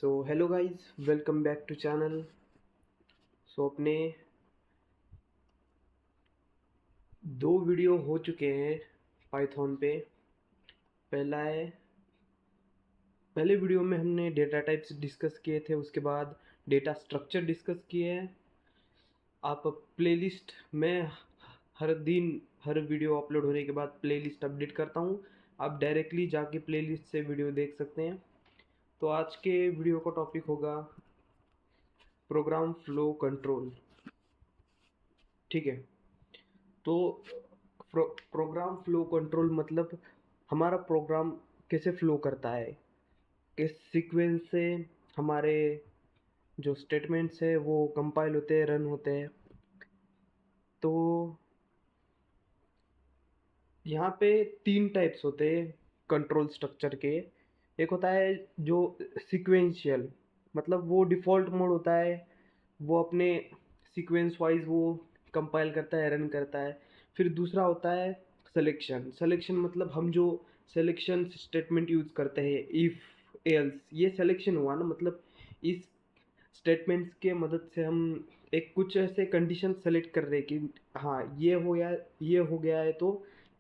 So hello guys, welcome back to channel. अपने दो video हो चुके हैं पाइथन पे। पहला है, पहले वीडियो में हमने डेटा टाइप्स डिस्कस किए थे, उसके बाद डेटा स्ट्रक्चर डिस्कस किए हैं। आप प्लेलिस्ट में हर दिन हर वीडियो अपलोड होने के बाद प्लेलिस्ट अपडेट करता हूँ, आप डायरेक्टली जाके प्लेलिस्ट से वीडियो देख सकते हैं। तो आज के वीडियो का टॉपिक होगा प्रोग्राम फ्लो कंट्रोल। ठीक है, तो प्रोग्राम फ्लो कंट्रोल मतलब हमारा प्रोग्राम कैसे फ्लो करता है, किस सीक्वेंस से हमारे जो स्टेटमेंट्स है वो कंपाइल होते हैं, रन होते हैं। तो यहाँ पे तीन टाइप्स होते हैं कंट्रोल स्ट्रक्चर के। एक होता है जो सीक्वेंशियल, मतलब वो डिफ़ॉल्ट मोड होता है, वो अपने सीक्वेंस वाइज वो कंपाइल करता है, रन करता है। फिर दूसरा होता है सिलेक्शन। सिलेक्शन मतलब हम जो सिलेक्शन स्टेटमेंट यूज़ करते हैं, इफ़ एल्स, ये सिलेक्शन हुआ ना, मतलब इस स्टेटमेंट्स के मदद से हम एक कुछ ऐसे कंडीशन सेलेक्ट कर रहे हैं कि हाँ ये हो गया है तो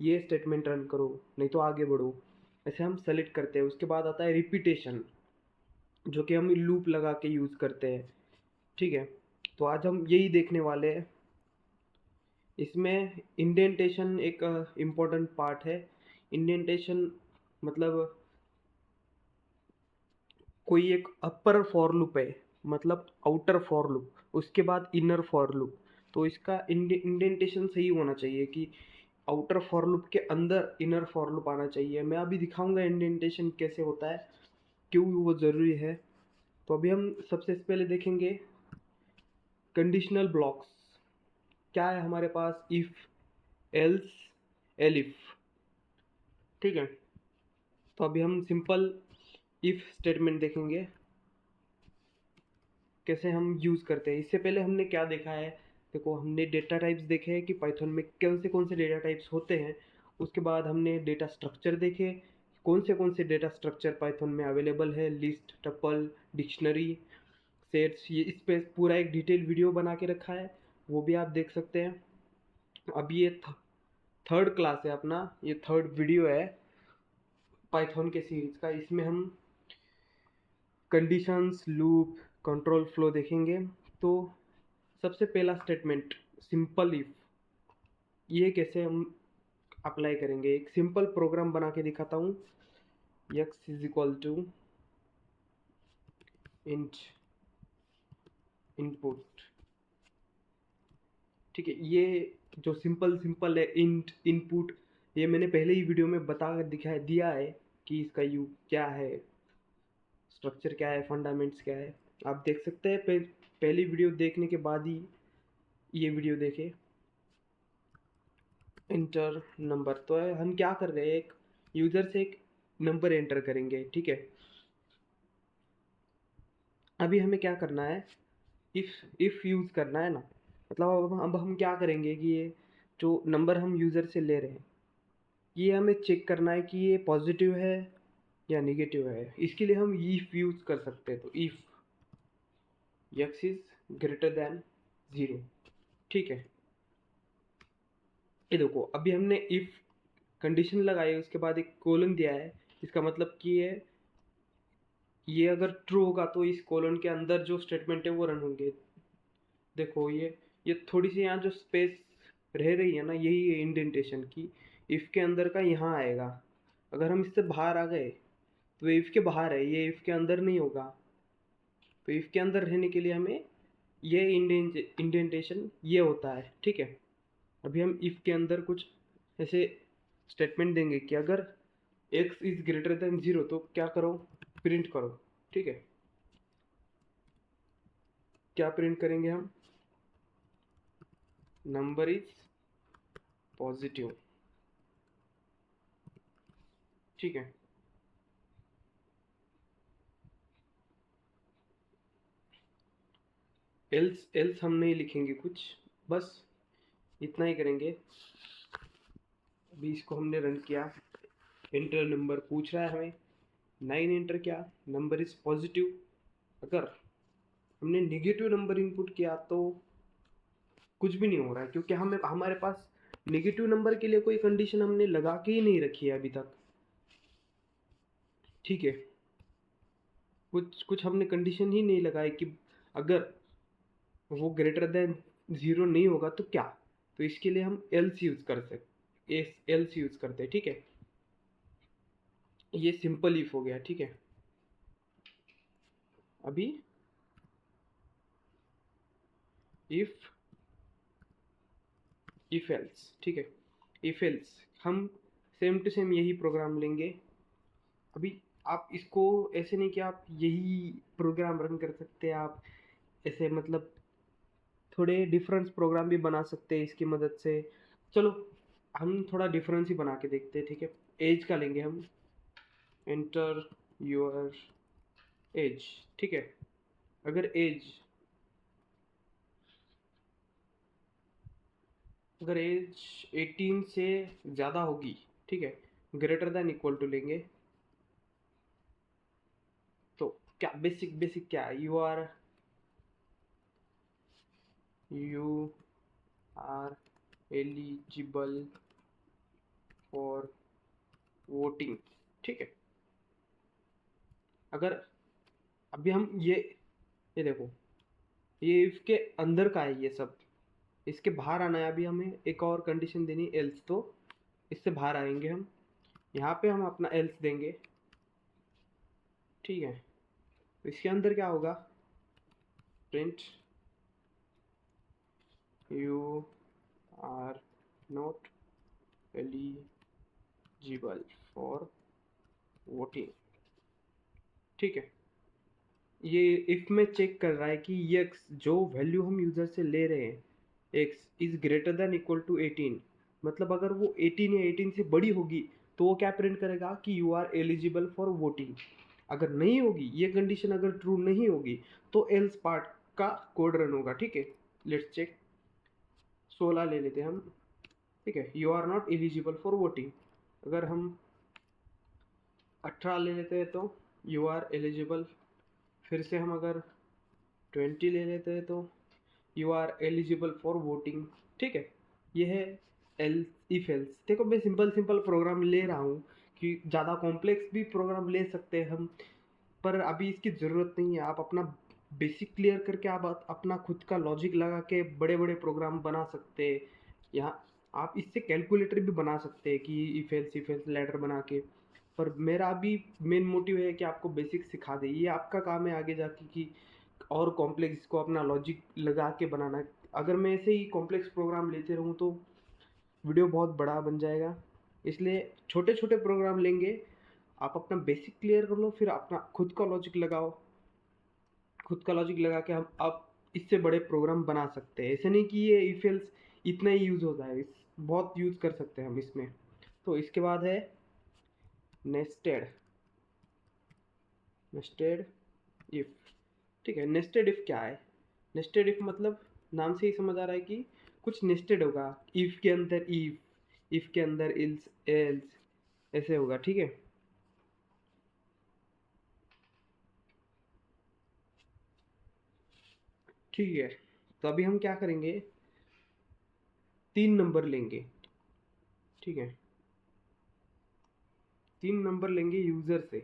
ये स्टेटमेंट रन करो, नहीं तो आगे बढ़ो। ऐसे हम सेलेक्ट करते हैं। उसके बाद आता है रिपीटेशन, जो कि हम लूप लगा के यूज़ करते हैं। ठीक है, तो आज हम यही देखने वाले हैं। इसमें इंडेंटेशन एक इम्पोर्टेंट पार्ट है। इंडेंटेशन मतलब कोई एक अपर फॉर लूप है, मतलब आउटर फॉर लूप, उसके बाद इनर फॉर लूप। तो इसका इंडेंटेशन सही होना चाहिए कि आउटर फॉर लूप के अंदर इनर फॉर लूप आना चाहिए। मैं अभी दिखाऊंगा इंडेंटेशन कैसे होता है, क्यों वो ज़रूरी है। तो अभी हम सबसे पहले देखेंगे कंडीशनल ब्लॉक्स। क्या है हमारे पास, इफ़, एल्स, एलिफ। ठीक है, तो अभी हम सिंपल इफ़ स्टेटमेंट देखेंगे कैसे हम यूज़ करते हैं। इससे पहले हमने क्या देखा है, देखो हमने डेटा टाइप्स देखे हैं कि पाइथन में कौन से डेटा टाइप्स होते हैं। उसके बाद हमने डेटा स्ट्रक्चर देखे, कौन से डेटा स्ट्रक्चर पाइथन में अवेलेबल है, लिस्ट, टपल, डिक्शनरी, सेट्स। ये इस पर पूरा एक डिटेल वीडियो बना के रखा है, वो भी आप देख सकते हैं। अब ये थर्ड क्लास है अपना, ये थर्ड वीडियो है पाइथन के सीरीज का। इसमें हम कंडीशंस, लूप, कंट्रोल फ्लो देखेंगे। तो सबसे पहला स्टेटमेंट सिंपल इफ, ये कैसे हम अप्लाई करेंगे। एक सिंपल प्रोग्राम बना के दिखाता हूँ। x is equal to int input. ठीक है, ये जो सिंपल है इंट इनपुट, ये मैंने पहले ही वीडियो में बता कर दिखा दिया है कि इसका यू क्या है, स्ट्रक्चर क्या है, फंडामेंट्स क्या है। आप देख सकते हैं, पहली वीडियो देखने के बाद ही ये वीडियो देखे। इंटर नंबर, तो हम क्या कर रहे हैं, एक यूज़र से एक नंबर एंटर करेंगे। ठीक है, अभी हमें क्या करना है, इफ़ यूज़ करना है ना, मतलब अब हम क्या करेंगे कि ये जो नंबर हम यूज़र से ले रहे हैं, ये हमें चेक करना है कि ये पॉजिटिव है या नेगेटिव है। इसके लिए हम इफ़ यूज़ कर सकते हैं। तो if x is greater then 0। ठीक है, ये देखो अभी हमने इफ़ कंडीशन लगाई, उसके बाद एक कोलन दिया है। इसका मतलब कि ये अगर ट्रू होगा तो इस कोलन के अंदर जो स्टेटमेंट है वो रन होंगे। देखो ये थोड़ी सी यहाँ जो स्पेस रह रही है ना, यही है इंडेंटेशन की। इफ़ के अंदर का यहाँ आएगा। अगर हम इससे बाहर आ गए तो इफ़ के बाहर है, ये इफ़ के अंदर नहीं होगा। तो इफ़ के अंदर रहने के लिए हमें ये इंडेंटेशन ये होता है। ठीक है, अभी हम इफ़ के अंदर कुछ ऐसे स्टेटमेंट देंगे कि अगर x इज़ ग्रेटर देन 0 तो क्या करो, प्रिंट करो। ठीक है, क्या प्रिंट करेंगे हम, नंबर इज पॉजिटिव। ठीक है, एल्स एल्स हम नहीं लिखेंगे कुछ, बस इतना ही करेंगे। अभी इसको हमने रन किया, एंटर नंबर पूछ रहा है हमें, 9 एंटर किया, नंबर इज पॉजिटिव। अगर हमने नेगेटिव नंबर इनपुट किया तो कुछ भी नहीं हो रहा है, क्योंकि हमें हमारे पास नेगेटिव नंबर के लिए कोई कंडीशन हमने लगा के ही नहीं रखी है अभी तक। ठीक है, कुछ कुछ हमने कंडीशन ही नहीं लगाई कि अगर वो ग्रेटर देन ज़ीरो नहीं होगा तो क्या। तो इसके लिए हम एल्स यूज़ कर सकते, एल्स यूज़ करते हैं। ठीक है, ये सिंपल इफ हो गया। ठीक है, अभी इफ इफ एल्स। ठीक है, इफ एल्स हम सेम टू सेम यही प्रोग्राम लेंगे। अभी आप इसको ऐसे नहीं कि आप यही प्रोग्राम रन कर सकते हैं, आप ऐसे मतलब थोड़े डिफरेंस प्रोग्राम भी बना सकते हैं इसकी मदद से। चलो हम थोड़ा डिफरेंस ही बना के देखते हैं। ठीक है, एज का लेंगे हम, एंटर योर एज। ठीक है, अगर एज अगर एज 18 से ज़्यादा होगी, ठीक है, ग्रेटर देन इक्वल टू लेंगे। तो क्या बेसिक बेसिक क्या है, you are eligible for voting. ठीक है, अगर अभी हम ये देखो, ये इसके अंदर का है ये सब, इसके बाहर आना है। अभी हमें एक और कंडीशन देनी एल्स, तो इससे बाहर आएंगे हम, यहाँ पे हम अपना एल्स देंगे। ठीक है, तो इसके अंदर क्या होगा, print you are not eligible for voting. ठीक है, ये इफ में चेक कर रहा है कि ये जो वैल्यू हम यूज़र से ले रहे हैं x is greater than equal to 18। मतलब अगर वो 18 या 18 से बड़ी होगी तो वो क्या प्रिंट करेगा कि you are eligible for voting. अगर नहीं होगी, ये कंडीशन अगर ट्रू नहीं होगी, तो एल्स पार्ट का कोड रन होगा। ठीक है, लेट्स चेक, 16 ले लेते हैं हम। ठीक है, you are not eligible for voting. अगर हम 18 ले लेते हैं तो यू आर एलिजिबल। फिर से हम अगर 20 ले लेते हैं तो you are eligible for voting. ठीक है, ये है एल इफ एल्स। देखो मैं सिंपल सिंपल प्रोग्राम ले रहा हूँ कि ज़्यादा कॉम्प्लेक्स भी प्रोग्राम ले सकते हैं हम, पर अभी इसकी ज़रूरत नहीं है। आप अपना बेसिक क्लियर करके आप अपना खुद का लॉजिक लगा के बड़े बड़े प्रोग्राम बना सकते हैं। यहाँ आप इससे कैलकुलेटर भी बना सकते हैं कि इफ एल्स लैडर बना के। पर मेरा अभी मेन मोटिव है कि आपको बेसिक सिखा दे, ये आपका काम है आगे जाके कि और कॉम्प्लेक्स को अपना लॉजिक लगा के बनाना है। अगर मैं ऐसे ही कॉम्प्लेक्स प्रोग्राम लेते रहूँ तो वीडियो बहुत बड़ा बन जाएगा। इसलिए छोटे छोटे प्रोग्राम लेंगे, आप अपना बेसिक क्लियर कर लो, फिर अपना खुद का लॉजिक लगाओ। खुद का लॉजिक लगा के हम अब इससे बड़े प्रोग्राम बना सकते हैं। ऐसे नहीं कि ये इफ एल्स इतना ही यूज़ होता है, इस बहुत यूज़ कर सकते हैं हम इसमें। तो इसके बाद है नेस्टेड नेस्टेड इफ। ठीक है, नेस्टेड इफ क्या है, नेस्टेड इफ मतलब नाम से ही समझ आ रहा है कि कुछ नेस्टेड होगा। इफ के अंदर इफ के अंदर इल्स एल्स, ऐसे होगा। ठीक है, ठीक है, तो अभी हम क्या करेंगे, 3 नंबर लेंगे। ठीक है, 3 नंबर लेंगे यूज़र से।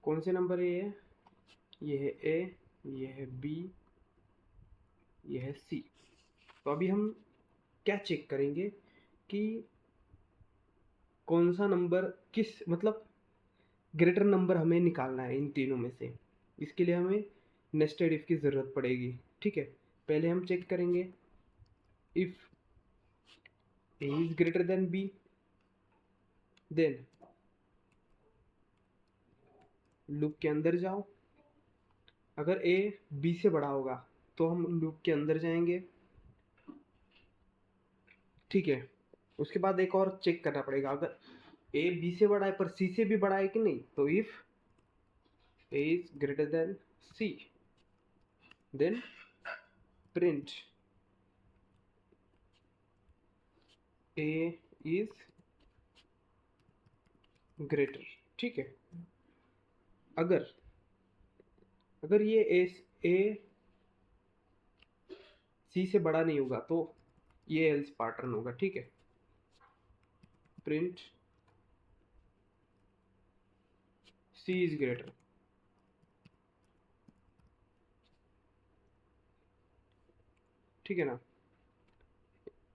कौन से नंबर है ये है ए, ये है बी, ये है सी। तो अभी हम क्या चेक करेंगे कि कौन सा नंबर किस मतलब ग्रेटर नंबर हमें निकालना है इन तीनों में से। इसके लिए हमें नेस्टेड इफ की ज़रूरत पड़ेगी। ठीक है, पहले हम चेक करेंगे if A is greater than B, then loop के अंदर जाओ। अगर ए बी से बड़ा होगा तो हम लूप के अंदर जाएंगे। ठीक है, उसके बाद एक और चेक करना पड़ेगा, अगर ए बी से बड़ा है पर सी से भी बड़ा है कि नहीं। तो if A is greater than C, then print A is greater, ठीक है। अगर अगर ये ए सी से बड़ा नहीं होगा तो ये एल्स पैटर्न होगा, ठीक है। प्रिंट सी इज ग्रेटर, ठीक है ना।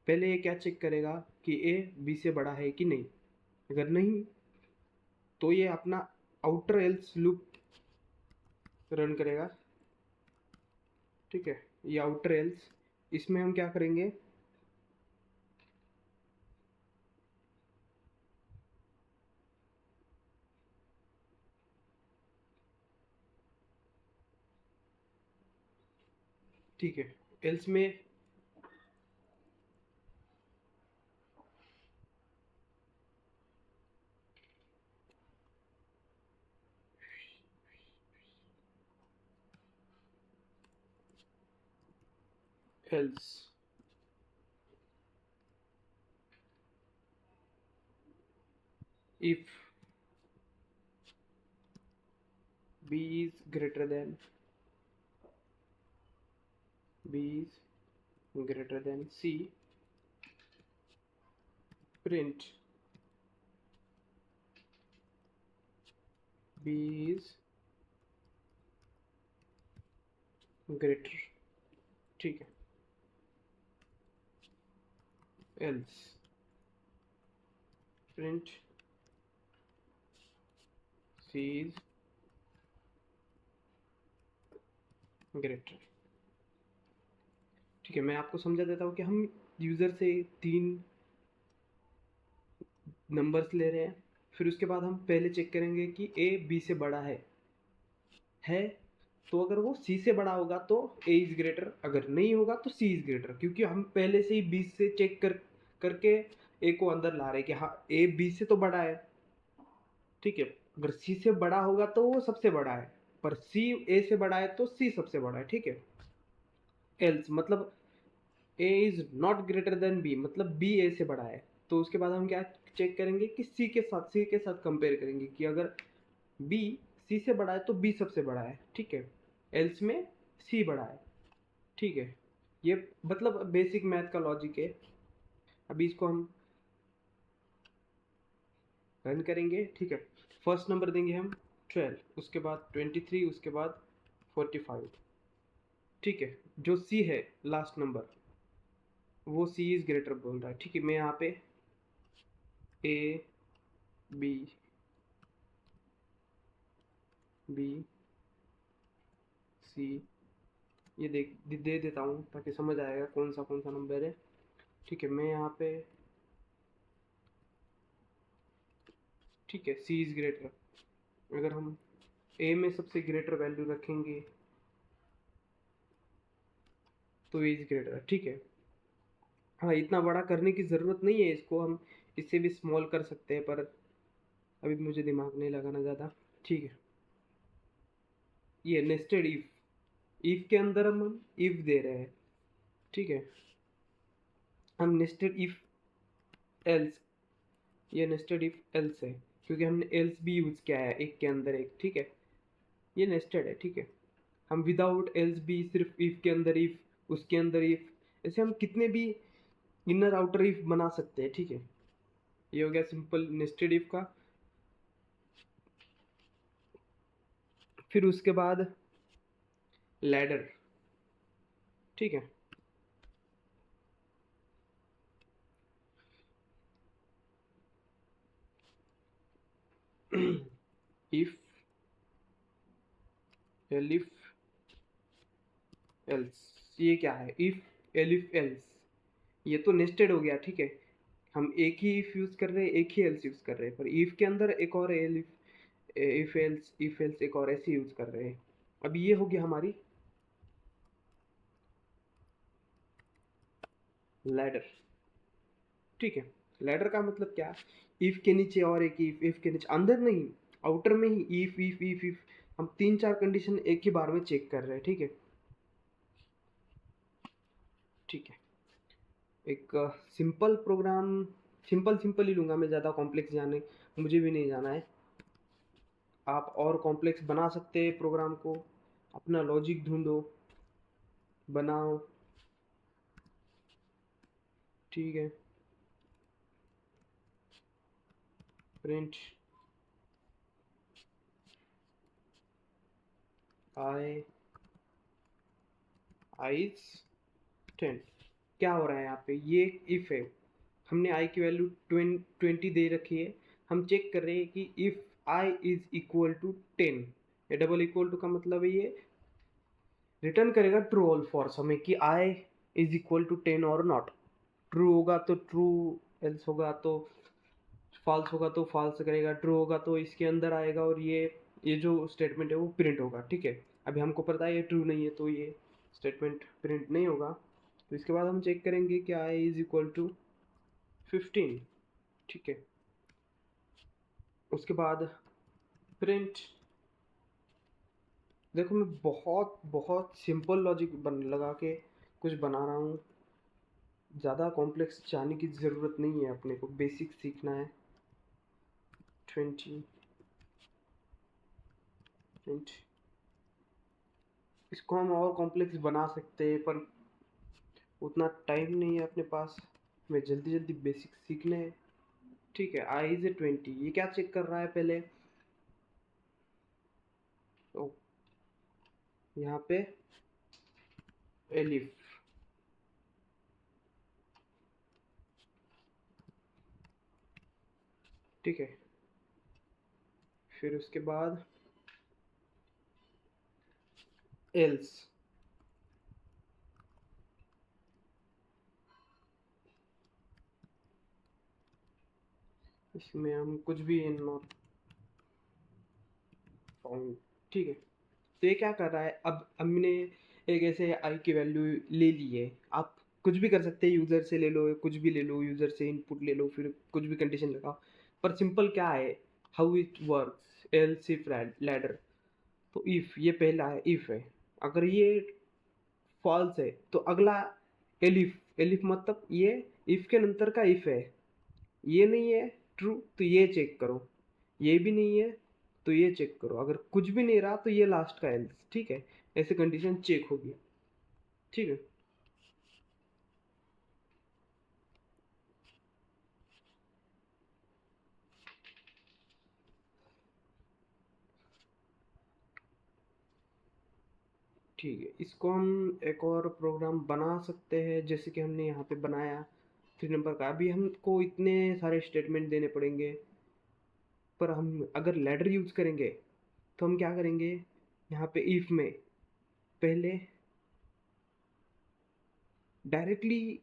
पहले ये क्या चेक करेगा कि ए बी से बड़ा है कि नहीं। अगर नहीं तो ये अपना आउटर एल्स लूप रन करेगा, ठीक है। ये आउटर एल्स, इसमें हम क्या करेंगे, ठीक है। एल्स में else if b is greater than c, print b is greater, ठीक है। else print c is greater, ठीक है। मैं आपको समझा देता हूँ कि हम यूज़र से 3 नंबर्स ले रहे हैं, फिर उसके बाद हम पहले चेक करेंगे कि ए बी से बड़ा है। तो अगर वो सी से बड़ा होगा तो ए इज ग्रेटर, अगर नहीं होगा तो सी इज ग्रेटर, क्योंकि हम पहले से ही बी से चेक करके ए को अंदर ला रहे हैं कि हाँ ए बी से तो बड़ा है, ठीक है। अगर सी से बड़ा होगा तो वो सबसे बड़ा है, पर सी ए से बड़ा है तो सी सबसे बड़ा है, ठीक है। एल्स मतलब A is not greater than B, मतलब बी ए से बड़ा है। तो उसके बाद हम क्या चेक करेंगे कि सी के साथ कंपेयर करेंगे कि अगर बी सी से बड़ा है तो बी सबसे बड़ा है, ठीक है। एल्स में सी बड़ा है, ठीक है। ये मतलब बेसिक मैथ का लॉजिक है। अभी इसको हम रन करेंगे, ठीक है। फर्स्ट नंबर देंगे हम 12, उसके बाद 23, उसके बाद 45, ठीक है। जो सी है लास्ट नंबर वो सी इज ग्रेटर बोल रहा है, ठीक है। मैं यहाँ पे ए बी बी सी ये दे देता हूँ ताकि समझ आएगा कौन सा नंबर है, ठीक है। मैं यहाँ पे, ठीक है, सी इज ग्रेटर। अगर हम ए में सबसे ग्रेटर वैल्यू रखेंगे तो ए इज ग्रेटर, ठीक है। हाँ, इतना बड़ा करने की ज़रूरत नहीं है, इसको हम इससे भी स्मॉल कर सकते हैं, पर अभी मुझे दिमाग नहीं लगाना ज़्यादा, ठीक है। ये नेस्टेड इफ के अंदर हम इफ दे रहे हैं, ठीक है। हम नेस्टेड इफ एल्स, ये नेस्टेड इफ एल्स है क्योंकि हमने एल्स भी यूज़ किया है एक के अंदर एक, ठीक है। ये नेस्टेड है, ठीक है। हम विदाउट एल्स भी सिर्फ इफ के अंदर इफ, उसके अंदर इफ, ऐसे हम कितने भी इनर आउटर इफ बना सकते हैं, ठीक है। ये हो गया सिंपल नेस्टेड इफ का। फिर उसके बाद लैडर, ठीक है। इफ एलिफ एल्स, ये क्या है, इफ एलिफ एल्स, ये तो नेस्टेड हो गया, ठीक है। हम एक ही इफ यूज कर रहे हैं, एक ही एल्स यूज कर रहे हैं, पर इफ के अंदर एक और एलिफ, इफ एल्स एक और ऐसे यूज कर रहे हैं। अब ये हो गया हमारी लैडर, ठीक है। लैडर का मतलब क्या, इफ के नीचे और एक इफ के नीचे, अंदर नहीं आउटर में ही इफ हम 3-4 कंडीशन एक ही बार में चेक कर रहे हैं, ठीक है। ठीक है, एक सिंपल प्रोग्राम, सिंपल सिंपल ही लूँगा मैं, ज़्यादा कॉम्प्लेक्स जाने मुझे भी नहीं जाना है। आप और कॉम्प्लेक्स बना सकते हैं प्रोग्राम को, अपना लॉजिक ढूंढो, बनाओ, ठीक है। Print I eyes 10। क्या हो रहा है यहाँ पे, ये इफ है, हमने आई की वैल्यू 20 दे रखी है। हम चेक कर रहे हैं कि if I is equal to 10, ये डबल इक्वल टू का मतलब है ये रिटर्न करेगा ट्रू और फॉल्स हमें कि आई इज इक्वल टू 10 और नॉट। ट्रू होगा तो ट्रू, एल्स होगा तो फॉल्स, होगा तो फॉल्स करेगा, ट्रू होगा तो इसके अंदर आएगा और ये जो स्टेटमेंट है वो प्रिंट होगा, ठीक है। अभी हमको पता है ये ट्रू नहीं है तो ये स्टेटमेंट प्रिंट नहीं होगा। तो इसके बाद हम चेक करेंगे कि आई इज इक्वल टू 15, ठीक है। उसके बाद प्रिंट, देखो मैं बहुत बहुत सिंपल लॉजिक लगा के कुछ बना रहा हूँ, ज़्यादा कॉम्प्लेक्स जाने की ज़रूरत नहीं है, अपने को बेसिक सीखना है। 20 20 इसको हम और कॉम्प्लेक्स बना सकते हैं पर उतना टाइम नहीं है अपने पास, हमें जल्दी जल्दी बेसिक सीखने हैं, ठीक है। आई इज ए 20, ये क्या चेक कर रहा है पहले, तो यहाँ पे एलिफ, ठीक है। फिर उसके बाद एल्स, इसमें हम कुछ भी नॉट फाउंड, ठीक है। तो ये क्या कर रहा है, अब हमने एक ऐसे आई की वैल्यू ले ली है, आप कुछ भी कर सकते हैं, यूज़र से ले लो, कुछ भी ले लो, यूज़र से इनपुट ले लो, फिर कुछ भी कंडीशन लगाओ। पर सिंपल क्या है, how it works, else if ladder. तो इफ़, ये पहला है इफ़ है, अगर ये फॉल्स है तो अगला एलिफ, एलिफ मतलब ये इफ़ के नंतर का इफ़ है, ये नहीं है ट्रू तो ये चेक करो, ये भी नहीं है तो ये चेक करो, अगर कुछ भी नहीं रहा तो ये लास्ट का एल्स, ठीक है। ऐसे कंडीशन चेक होगी, ठीक है। ठीक है, इसको हम एक और प्रोग्राम बना सकते हैं, जैसे कि हमने यहाँ पे बनाया 3 नंबर का। अभी हमको इतने सारे स्टेटमेंट देने पड़ेंगे, पर हम अगर लैडर यूज करेंगे तो हम क्या करेंगे, यहाँ पे इफ में पहले डायरेक्टली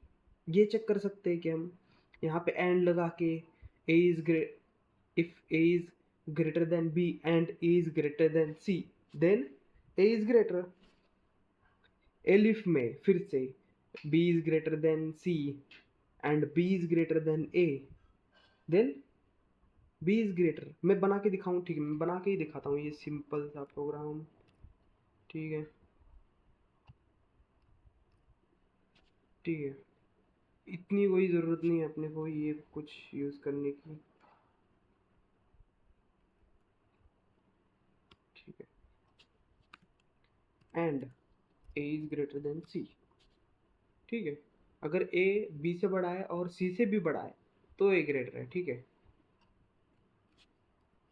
ये चेक कर सकते हैं कि हम यहाँ पे एंड लगा के A is great, if A is greater than B and A is greater than C, then A is greater. Elif में फिर से B is greater than C and B is greater than A, then B is greater. मैं बना के दिखाऊं, ठीक है, मैं बना के ही दिखाता हूँ ये सिंपल सा प्रोग्राम, ठीक है, ठीक है। इतनी कोई ज़रूरत नहीं है अपने को ये कुछ यूज़ करने की, ठीक है। And A is greater than C, ठीक है। अगर ए बी से बड़ा है और सी से भी बड़ा है तो ए ग्रेटर है, ठीक है।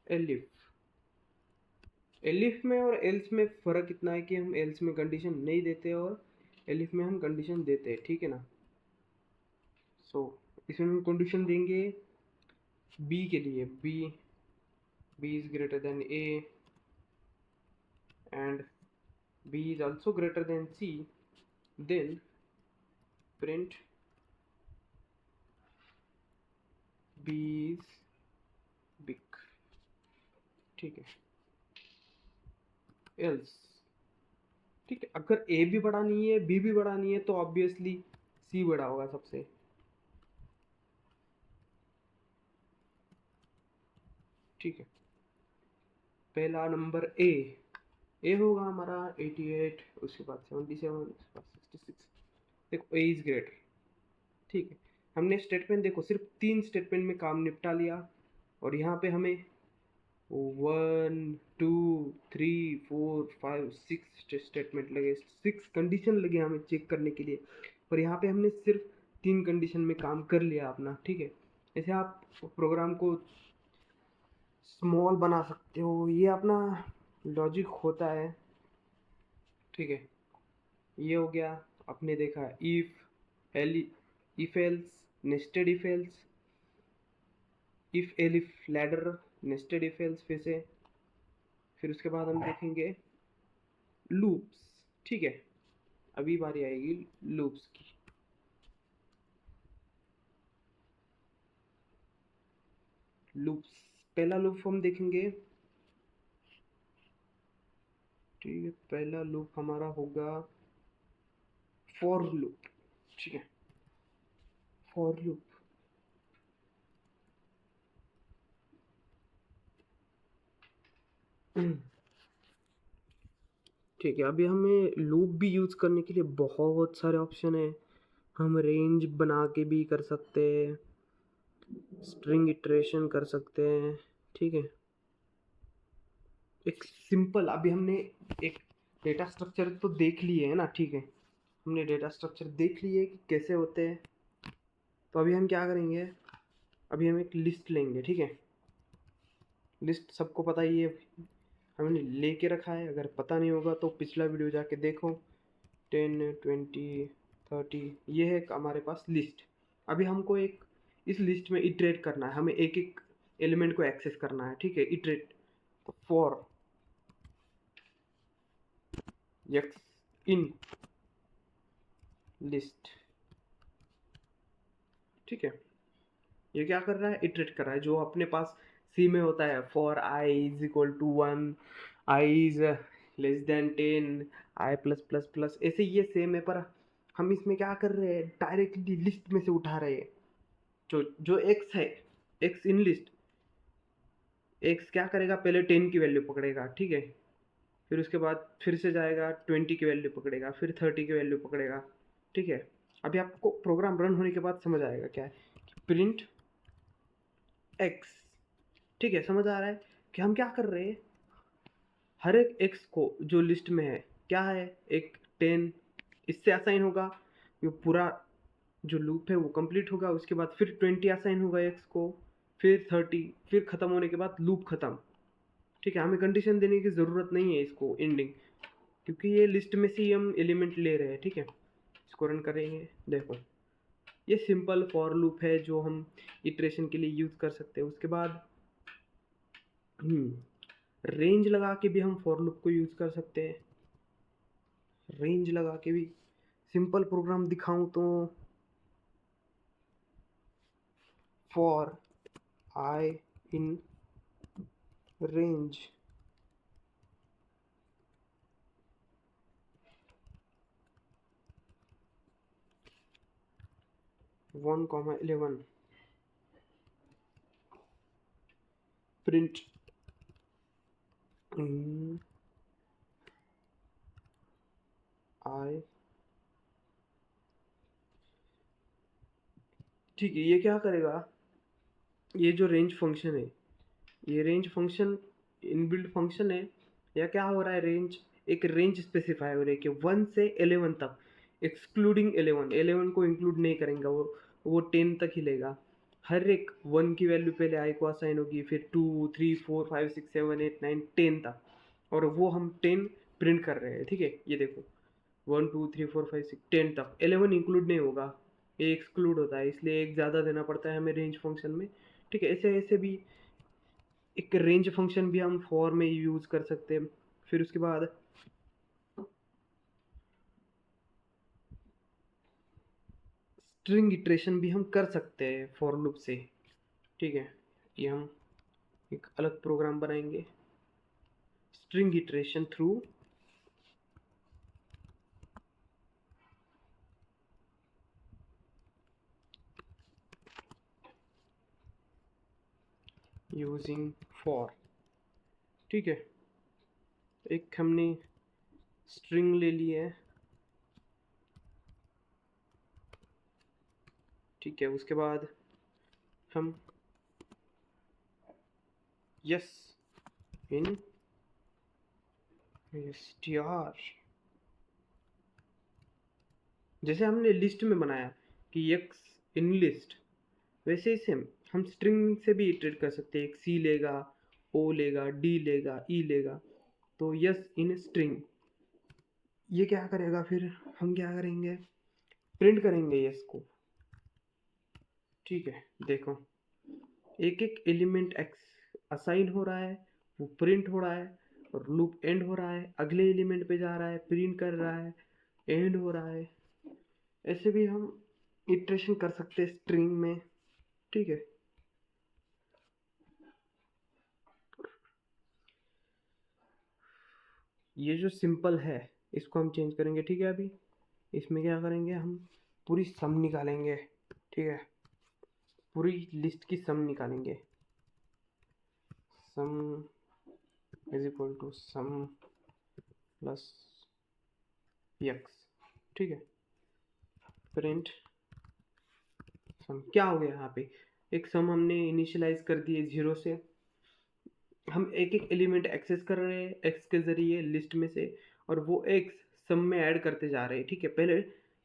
एलिफ, एलिफ में और एल्स में फ़र्क इतना है कि हम एल्स में कंडीशन नहीं देते और एलिफ में हम कंडीशन देते हैं, ठीक है ना। सो इसमें हम कंडीशन देंगे बी के लिए, B is greater than A and B is also greater than C, then print B is big, ठीक है। एल्स, ठीक है, अगर ए भी बड़ा नहीं है बी भी बड़ा नहीं है तो ऑब्वियसली सी बड़ा होगा सबसे, ठीक है। पहला नंबर ए होगा हमारा 88, उसके बाद 77, उसके बाद 66। देखो ए इज ग्रेटर, ठीक है। हमने स्टेटमेंट देखो सिर्फ 3 स्टेटमेंट में काम निपटा लिया, और यहाँ पे हमें 1 2 3 4 5 6 स्टेटमेंट लगे, 6 कंडीशन लगे हमें चेक करने के लिए। पर यहाँ पे हमने सिर्फ 3 कंडीशन में काम कर लिया अपना, ठीक है। ऐसे आप प्रोग्राम को स्मॉल बना सकते हो, ये अपना लॉजिक होता है, ठीक है। ये हो गया, आपने देखा if if else, nested if else, if elif ladder, nested if else, फिर उसके बाद हम देखेंगे लूप्स, ठीक है। अभी बारी आएगी लूप्स की। लूप्स, पहला लूप हम देखेंगे, ठीक है। पहला लूप हमारा होगा फॉर लूप, ठीक है। फॉर लूप, ठीक है। अभी हमें लूप भी यूज करने के लिए बहुत सारे ऑप्शन है। हम रेंज बना के भी कर सकते हैं, स्ट्रिंग इटरेशन कर सकते हैं, ठीक है। एक सिंपल, अभी हमने एक डेटा स्ट्रक्चर तो देख लिए है ना, ठीक है। हमने डेटा स्ट्रक्चर देख लिए कि कैसे होते हैं। तो अभी हम क्या करेंगे, अभी हम एक लिस्ट लेंगे, ठीक है। लिस्ट सबको पता ही है, हमने लेके रखा है। अगर पता नहीं होगा तो पिछला वीडियो जाके देखो, 10 20 30, ये है हमारे पास लिस्ट। अभी हमको एक इस लिस्ट में इटरेट करना है, हमें एक एक एलिमेंट को एक्सेस करना है, ठीक है। इटरेट, तो फॉर एक्स इन लिस्ट, ठीक है। ये क्या कर रहा है, इटरेट कर रहा है जो अपने पास सी में होता है। For I is equal to 1, I is less than 10, I plus plus plus, ऐसे ये सेम है। पर हम इसमें क्या कर रहे हैं, डायरेक्टली लिस्ट में से उठा रहे हैं। जो जो एक्स है, एक्स इन लिस्ट, एक्स क्या करेगा, पहले 10 की वैल्यू पकड़ेगा, ठीक है। फिर उसके बाद फिर से जाएगा 20 की वैल्यू पकड़ेगा, फिर 30 की वैल्यू पकड़ेगा, ठीक है। अभी आपको प्रोग्राम रन होने के बाद समझ आएगा क्या है, प्रिंट एक्स, ठीक है। समझ आ रहा है कि हम क्या कर रहे हैं, हर एक एक्स को जो लिस्ट में है, क्या है, एक 10 इससे असाइन होगा, ये पूरा जो लूप है वो कंप्लीट होगा। उसके बाद फिर 20 असाइन होगा एक्स को, फिर 30, फिर ख़त्म होने के बाद लूप ख़त्म, ठीक है। हमें कंडीशन देने की ज़रूरत नहीं है इसको एंडिंग, क्योंकि ये लिस्ट में से ही हम एलिमेंट ले रहे हैं, ठीक है। इसको रन करेंगे, देखो ये सिंपल फॉर लूप है जो हम इटरेशन के लिए यूज़ कर सकते हैं। उसके बाद रेंज लगा के भी हम फॉर लूप को यूज़ कर सकते हैं। रेंज लगा के भी सिंपल प्रोग्राम दिखाऊं तो, for I in range 1, 11, print I, ठीक है। ये क्या करेगा, ये जो रेंज फंक्शन है, ये रेंज फंक्शन इनबिल्ट फंक्शन है। या क्या हो रहा है, रेंज एक रेंज स्पेसिफाई हो रही है कि 1 से 11 तक, एक्सक्लूडिंग 11 को इंक्लूड नहीं करेंगे, वो 10 तक ही लेगा। हर एक 1 की वैल्यू पहले आई को असाइन होगी, फिर 2 3 4 5 6 7 8 9 10 तक, और वो हम 10 प्रिंट कर रहे हैं, ठीक है। ये देखो 1 2 3 4 5 6 10 तक, 11 इंक्लूड नहीं होगा, ये एक्सक्लूड होता है, इसलिए एक ज़्यादा देना पड़ता है हमें रेंज फंक्शन में, ठीक है। ऐसे ऐसे भी एक रेंज फंक्शन भी हम फॉर में यूज़ कर सकते हैं। फिर उसके बाद स्ट्रिंग इटरेशन भी हम कर सकते हैं फॉर लूप से, ठीक है। ये हम एक अलग प्रोग्राम बनाएंगे, string iteration through using for, ठीक है। एक हमने स्ट्रिंग ले ली है, ठीक है। उसके बाद हम यस इन str, जैसे हमने लिस्ट में बनाया कि x इन लिस्ट, वैसे ही सेम हम स्ट्रिंग से भी इटरेट कर सकते हैं। एक सी लेगा, ओ लेगा, डी लेगा, ई लेगा, तो यस इन स्ट्रिंग ये क्या करेगा, फिर हम क्या करेंगे, प्रिंट करेंगे यस को। ठीक है, देखो एक एक एलिमेंट एक्स असाइन हो रहा है, वो प्रिंट हो रहा है, और लूप एंड हो रहा है, अगले एलिमेंट पे जा रहा है, प्रिंट कर रहा है, एंड हो रहा है। ऐसे भी हम इटरेशन कर सकते हैं स्ट्रिंग में। ठीक है, ये जो सिंपल है इसको हम चेंज करेंगे। ठीक है, अभी इसमें क्या करेंगे, हम पूरी सम निकालेंगे। ठीक है, पूरी लिस्ट की सम निकालेंगे। Sum is equal to sum plus x. ठीक है, प्रिंट सम। क्या हो गया यहाँ पे, एक सम हमने इनिशियलाइज कर दिए 0 से। हम एक एक एलिमेंट एक्सेस कर रहे हैं एक्स के ज़रिए लिस्ट में से, और वो एक्स सम में ऐड करते जा रहे हैं। ठीक है, पहले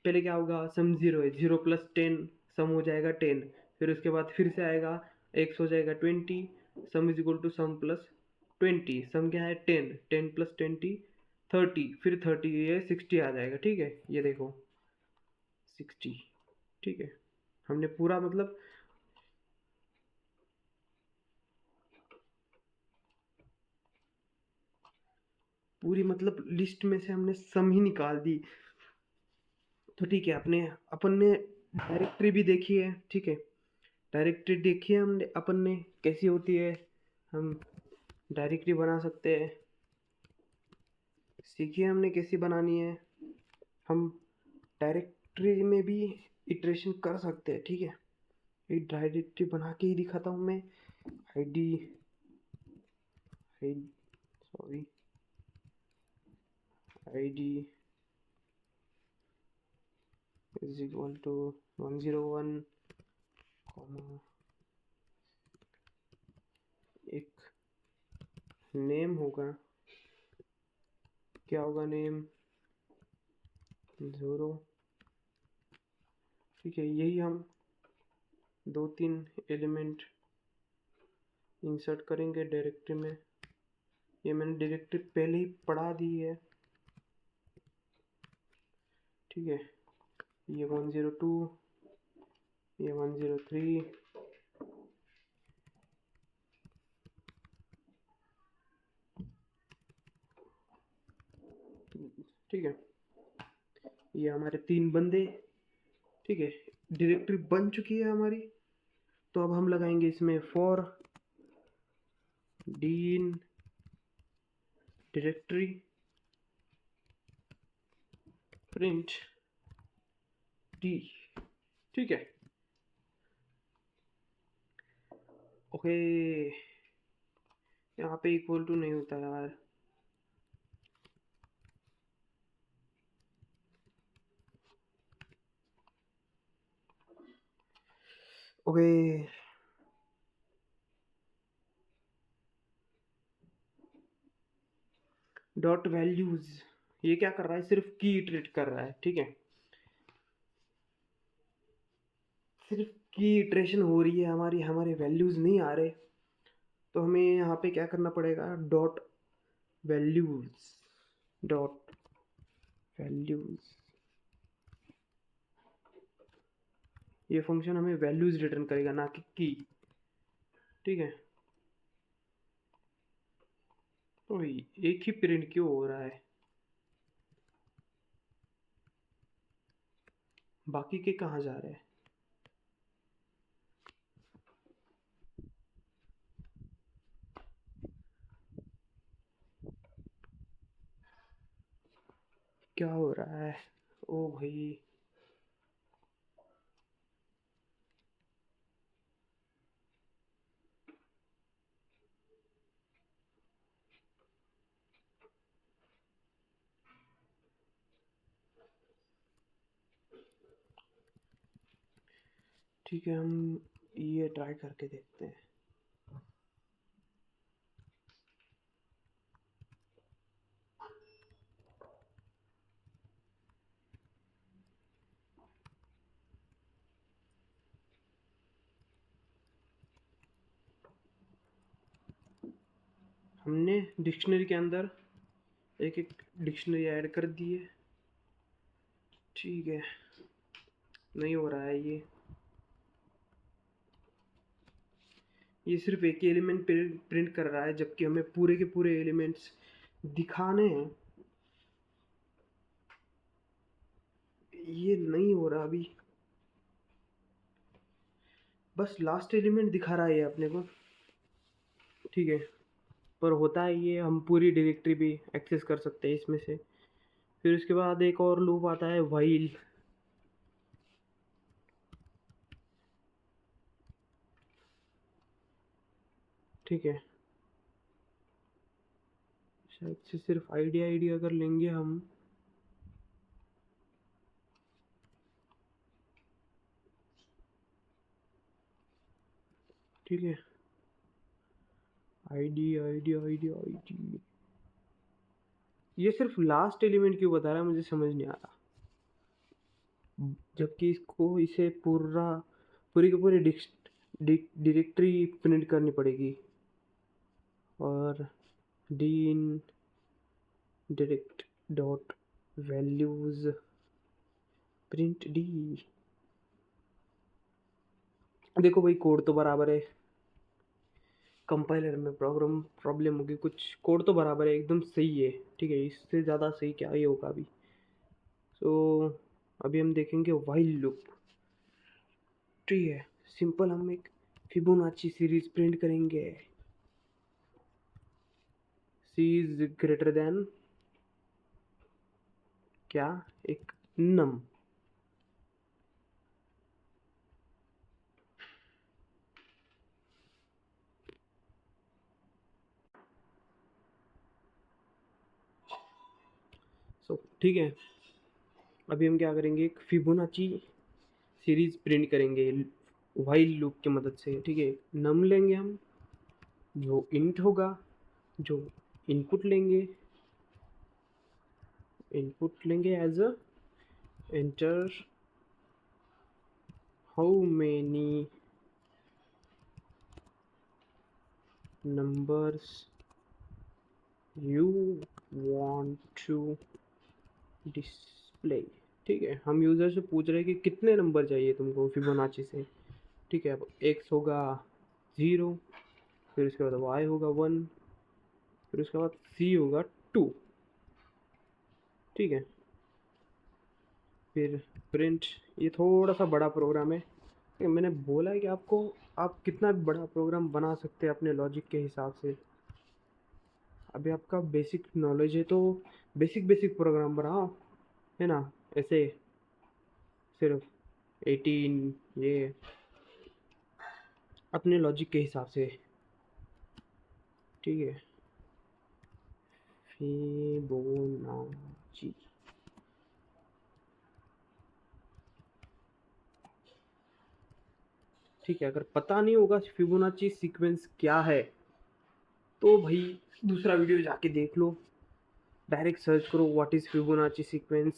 पहले क्या होगा, सम 0 है, 0 प्लस 10 सम हो जाएगा 10। फिर उसके बाद फिर से आएगा, एक्स हो जाएगा 20, sum is equal to sum plus 20। Sum क्या है 10, 10 प्लस 20 30, फिर 30 ये 60 आ जाएगा। ठीक है, ये देखो 60। ठीक है, हमने पूरा मतलब पूरी मतलब लिस्ट में से हमने सम ही निकाल दी। तो ठीक है, अपने अपन ने डायरेक्टरी भी देखी है। ठीक है, डायरेक्टरी देखी है हमने, अपन ने कैसी होती है, हम डायरेक्टरी बना सकते हैं। सीखी है हमने कैसी बनानी है। हम डायरेक्टरी में भी इटरेशन कर सकते हैं। ठीक है, एक डायरेक्टरी बना के ही दिखाता हूँ मैं। id sorry id is equal to 101, एक नेम होगा, क्या होगा नेम 0। ठीक है, यही हम 2-3 एलिमेंट इंसर्ट करेंगे डायरेक्टरी में। ये मैंने डायरेक्टरी पहले ही पढ़ा दी है। ठीक है, ये 102, ये 103, ठीक है, ये हमारे 3 बंदे। ठीक है, डायरेक्टरी बन चुकी है हमारी। तो अब हम लगाएंगे इसमें for dean directory print D. ठीक है, ओके, यहाँ पे इक्वल टू नहीं होता यार। ओके, डॉट वैल्यूज ये क्या कर रहा है, सिर्फ की इटरेट कर रहा है। ठीक है, सिर्फ की इटरेशन हो रही है हमारी, हमारे वैल्यूज नहीं आ रहे। तो हमें यहाँ पे क्या करना पड़ेगा, डॉट वैल्यूज, डॉट वैल्यूज, ये फंक्शन हमें वैल्यूज रिटर्न करेगा, ना कि की। ठीक है, तो एक ही प्रिंट क्यों हो रहा है, बाकी के कहाँ जा रहे हैं। क्या हो रहा है, ओ भाई। ठीक है, हम ये ट्राई करके देखते हैं। हमने डिक्शनरी के अंदर एक एक डिक्शनरी ऐड कर दी है। ठीक है, नहीं हो रहा है ये सिर्फ एक ही एलिमेंट प्रिंट कर रहा है, जबकि हमें पूरे के पूरे एलिमेंट्स दिखाने हैं। ये नहीं हो रहा अभी, बस लास्ट एलिमेंट दिखा रहा है ये अपने को। ठीक है, पर होता है ये, हम पूरी डायरेक्टरी भी एक्सेस कर सकते हैं इसमें से। फिर उसके बाद एक और लूप आता है व्हाइल। ठीक है, शायद से सिर्फ आइडिया अगर लेंगे हम, ठीक है, आईडी ये सिर्फ लास्ट एलिमेंट क्यों बता रहा है मुझे समझ नहीं आ रहा, जबकि इसे पूरी की पूरी डायरेक्टरी प्रिंट करनी पड़ेगी। और D in direct dot values print D. देखो भाई, कोड तो बराबर है, कंपाइलर में प्रॉब्लम होगी कुछ, कोड तो बराबर है, एकदम सही है। ठीक है, इससे ज़्यादा सही क्या ही होगा अभी। सो अभी हम देखेंगे व्हाइल लूप। ठीक है, सिंपल हम एक फिबोनाची सीरीज प्रिंट करेंगे। सी इज ग्रेटर देन क्या, एक नम। ठीक है, अभी हम क्या करेंगे, एक फिबोनाची सीरीज प्रिंट करेंगे व्हाइल लूप की मदद से। ठीक है, नम लेंगे हम, जो इंट होगा, जो इनपुट लेंगे as a enter how many numbers you want to display. ठीक है, हम यूज़र से पूछ रहे हैं कि कितने नंबर चाहिए तुमको फिबोनाची से। ठीक है, अब एक्स होगा 0, फिर उसके बाद वाई होगा 1, फिर उसके बाद सी होगा 2। ठीक है, फिर प्रिंट, ये थोड़ा सा बड़ा प्रोग्राम है। मैंने बोला है कि आपको, आप कितना भी बड़ा प्रोग्राम बना सकते हैं अपने लॉजिक के हिसाब से। अभी आपका बेसिक नॉलेज है तो बेसिक प्रोग्राम बनाओ, है ना, ऐसे सिर्फ 18 ये अपने लॉजिक के हिसाब से। ठीक है, फिबोनाची। ठीक है, अगर पता नहीं होगा फिबोनाची सीक्वेंस क्या है तो भाई दूसरा वीडियो जाके देख लो, डायरेक्ट सर्च करो what is Fibonacci sequence.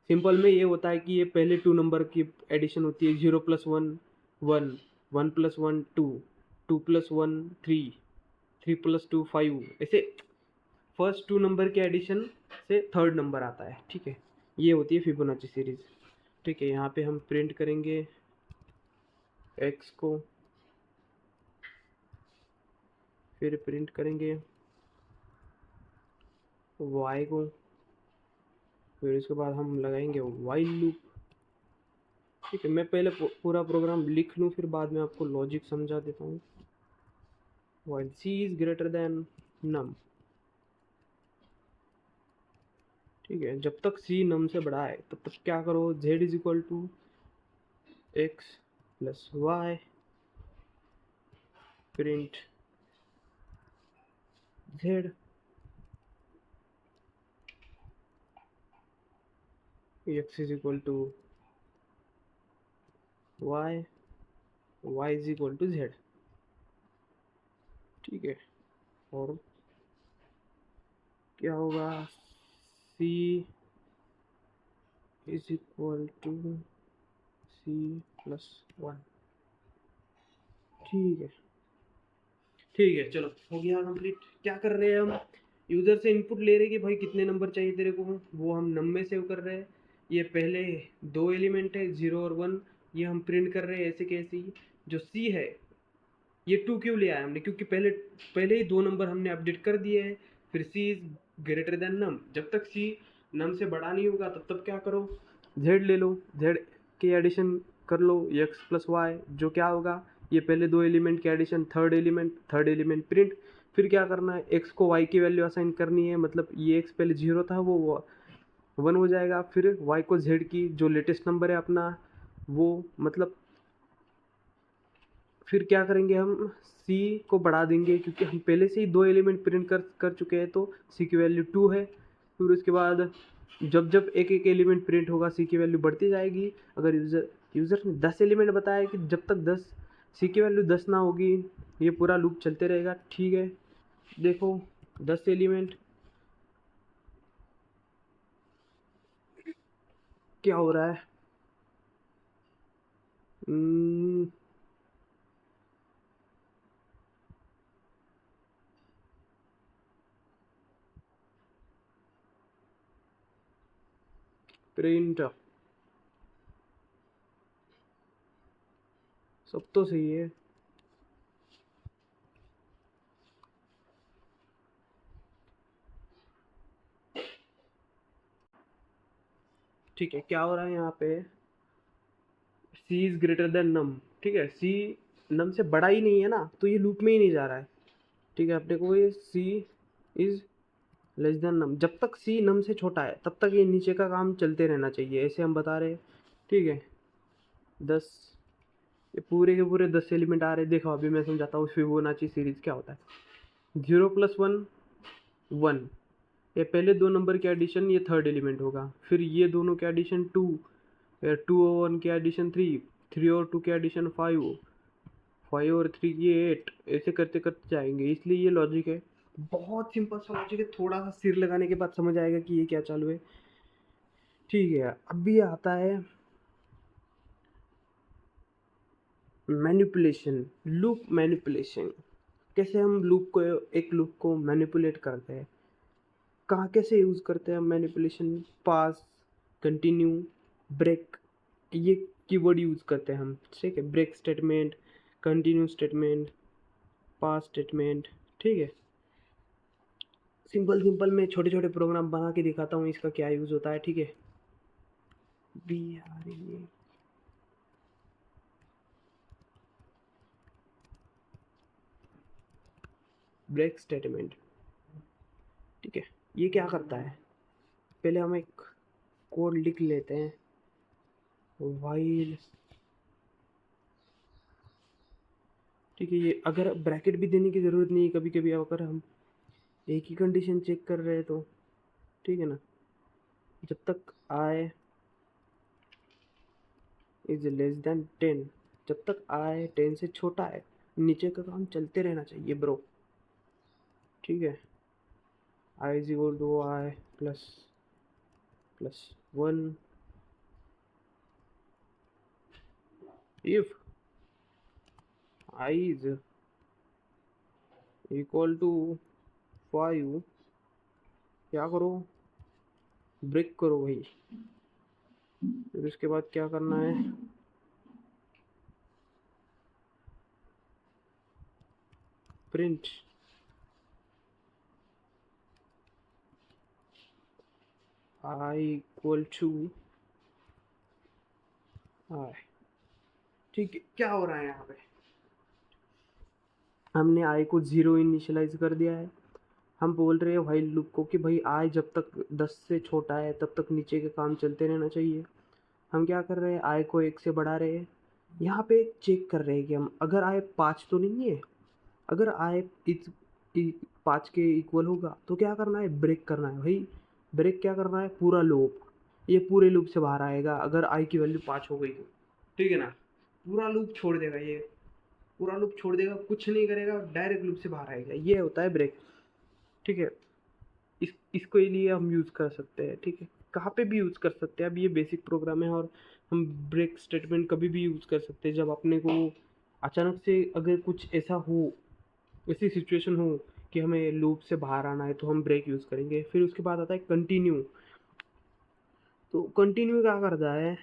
Simple में ये होता है कि ये पहले 2 नंबर की एडिशन होती है, 0+1 1, 1+1 2, 2+1 3, 3+2 5, ऐसे फर्स्ट 2 नंबर के एडिशन से थर्ड नंबर आता है। ठीक है, ये होती है फिबोनाची सीरीज। ठीक है, यहाँ पे हम प्रिंट करेंगे एक्स को, फिर प्रिंट करेंगे वाई को, फिर उसके बाद हम लगाएंगे व्हाइल लूप। ठीक है, मैं पहले पूरा प्रोग्राम लिख लूँ, फिर बाद में आपको लॉजिक समझा देता हूँ। While C is greater than num. ठीक है, जब तक सी नम से बड़ा है तब तक क्या करो, Z is equal to X plus Y, print Z, X is equal to Y, Y is equal to Z. ठीक है, और क्या होगा, C is equal to C plus 1। ठीक है, ठीक है, चलो हो गया कंप्लीट। क्या कर रहे हैं हम, यूज़र से इनपुट ले रहे हैं कि भाई कितने नंबर चाहिए तेरे को, वो हम नम में सेव कर रहे हैं। ये पहले दो एलिमेंट है 0 और 1, ये हम प्रिंट कर रहे हैं ऐसे कैसे ही। जो सी है ये 2 क्यों ले आया हमने, क्योंकि पहले पहले ही दो नंबर हमने अपडेट कर दिए हैं। फिर सी इज ग्रेटर देन नम, जब तक सी नम से बड़ा नहीं होगा तब तक क्या करो, जेड ले लो, जेड के एडिशन कर लो, एक्स प्लस वाई, जो क्या होगा, ये पहले दो एलिमेंट के एडिशन, थर्ड एलिमेंट प्रिंट। फिर क्या करना है, एक्स को वाई की वैल्यू असाइन करनी है, मतलब ये एक्स पहले 0 था वो 1 हो जाएगा। फिर वाई को जेड की जो लेटेस्ट नंबर है अपना वो, मतलब फिर क्या करेंगे हम, सी को बढ़ा देंगे क्योंकि हम पहले से ही दो एलिमेंट प्रिंट कर चुके हैं, तो सी की वैल्यू 2 है। फिर उसके बाद जब जब एक एक एलिमेंट प्रिंट होगा सी की वैल्यू बढ़ती जाएगी। अगर यूज़र ने 10 एलिमेंट बताया कि जब तक 10 सी की वैल्यू 10 ना होगी ये पूरा लूप चलते रहेगा। ठीक है, देखो 10 एलिमेंट क्या हो रहा है, प्रिंट सब तो सही है। ठीक है, क्या हो रहा है यहाँ पे, सी इज ग्रेटर देन नम। ठीक है, सी नम से बड़ा ही नहीं है ना, तो ये लूप में ही नहीं जा रहा है। ठीक है, अपने को ये सी इज लेस देन नम, जब तक सी नम से छोटा है तब तक ये नीचे का काम चलते रहना चाहिए, ऐसे हम बता रहे हैं। ठीक है, 10, ये पूरे के पूरे 10 एलिमेंट आ रहे हैं। देखो अभी मैं समझाता हूँ फिबोनाची सीरीज क्या होता है। 0 + 1 1, ये पहले दो नंबर के एडिशन, ये थर्ड एलिमेंट होगा। फिर ये दोनों के एडिशन 2, 2 और 1 के एडिशन 3, 3 और 2 के एडिशन 5, 5 और 3 की 8, ऐसे करते करते जाएंगे। इसलिए ये लॉजिक है, बहुत सिंपल सा लॉजिक है, थोड़ा सा सिर लगाने के बाद समझ आएगा कि ये क्या चालू है। ठीक है, अब ये आता है मैनिपुलेशन, लूप मैनिपुलेशन। कैसे हम एक लूप को मैनिपुलेट करते हैं, कहाँ कैसे यूज़ करते हैं हम मैनिपुलेशन, पास, कंटिन्यू, ब्रेक, ये कीवर्ड यूज़ करते हैं हम। ठीक है, ब्रेक स्टेटमेंट, कंटिन्यू स्टेटमेंट, पास स्टेटमेंट। ठीक है, सिंपल सिंपल मैं छोटे छोटे प्रोग्राम बना के दिखाता हूँ इसका क्या यूज़ होता है। ठीक है, B R A, break statement. ठीक है, ये क्या करता है, पहले हम एक कोड लिख लेते हैं, वाइल। ठीक है, ये अगर ब्रैकेट भी देने की ज़रूरत नहीं है, कभी कभी अगर हम एक ही कंडीशन चेक कर रहे हैं तो। ठीक है ना, जब तक आई इज लेस देन 10, जब तक आई 10 से छोटा है नीचे का काम चलते रहना चाहिए ब्रो। ठीक है, I is equal to I plus plus 1, if I is equal to 5, क्या करो, ब्रेक करो भाई। फिर उसके बाद क्या करना है, प्रिंट आई इक्वल टू आई। ठीक है, क्या हो रहा है यहाँ पे, हमने आई को 0 इनिशियलाइज कर दिया है। हम बोल रहे हैं भाई लूप को कि भाई आई जब तक 10 से छोटा है तब तक नीचे के काम चलते रहना चाहिए। हम क्या कर रहे हैं, आई को 1 से बढ़ा रहे हैं। यहाँ पे चेक कर रहे हैं कि हम, अगर आई 5 तो नहीं है, अगर आई इस 5 के इक्वल होगा तो क्या करना है, ब्रेक करना है भाई। ब्रेक क्या करना है, पूरा लूप, ये पूरे लूप से बाहर आएगा अगर आई की वैल्यू 5 हो गई तो। ठीक है ना, पूरा लूप छोड़ देगा, ये पूरा लूप छोड़ देगा, कुछ नहीं करेगा, डायरेक्ट लूप से बाहर आएगा, ये होता है ब्रेक। ठीक है, इसको लिए हम यूज़ कर सकते हैं। ठीक है, कहाँ पे भी यूज़ कर सकते हैं, अब ये बेसिक प्रोग्राम है और हम ब्रेक स्टेटमेंट कभी भी यूज़ कर सकते हैं जब अपने को अचानक से अगर कुछ ऐसा हो ऐसी सिचुएशन हो कि हमें लूप से बाहर आना है तो हम ब्रेक यूज़ करेंगे। फिर उसके बाद आता है कंटिन्यू। तो कंटिन्यू क्या करता है,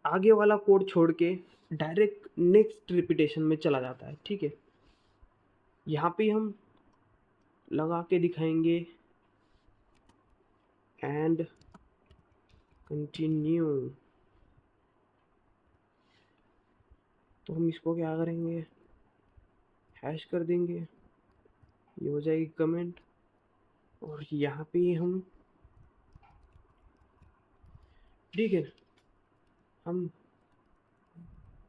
आगे वाला कोड छोड़ के डायरेक्ट नेक्स्ट रिपीटेशन में चला जाता है। ठीक है, यहाँ पे हम लगा के दिखाएंगे एंड कंटिन्यू। तो हम इसको क्या करेंगे, हैश कर देंगे, ये हो जाएगी कमेंट। और यहाँ पे हम, ठीक है, हम